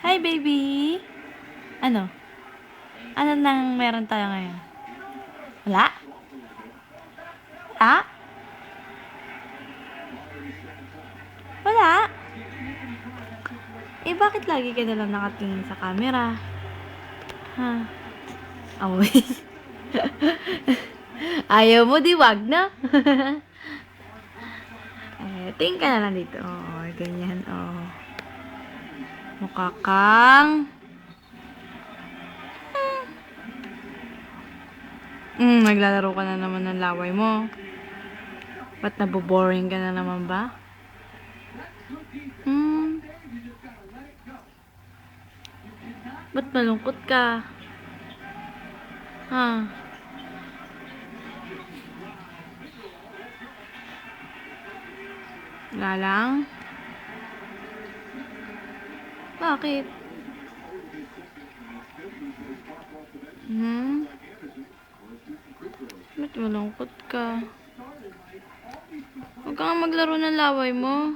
Hi, baby! Ano? Ano nang meron tayo ngayon? Wala? Wala? Wala? Eh, bakit lagi ka nalang nakatingin sa camera? Ha? Amoy. Ayaw mo, di wag na. Tingin ka na lang dito. Oo, ganyan. Oo. Mukha kang... naglalaro ka na naman ng laway mo. Ba't naboboring ka na naman ba? Ba't malungkot ka? Ha? Wala lang? Bakit? Ba't malungkot ka? Huwag kang maglaro ng laway mo.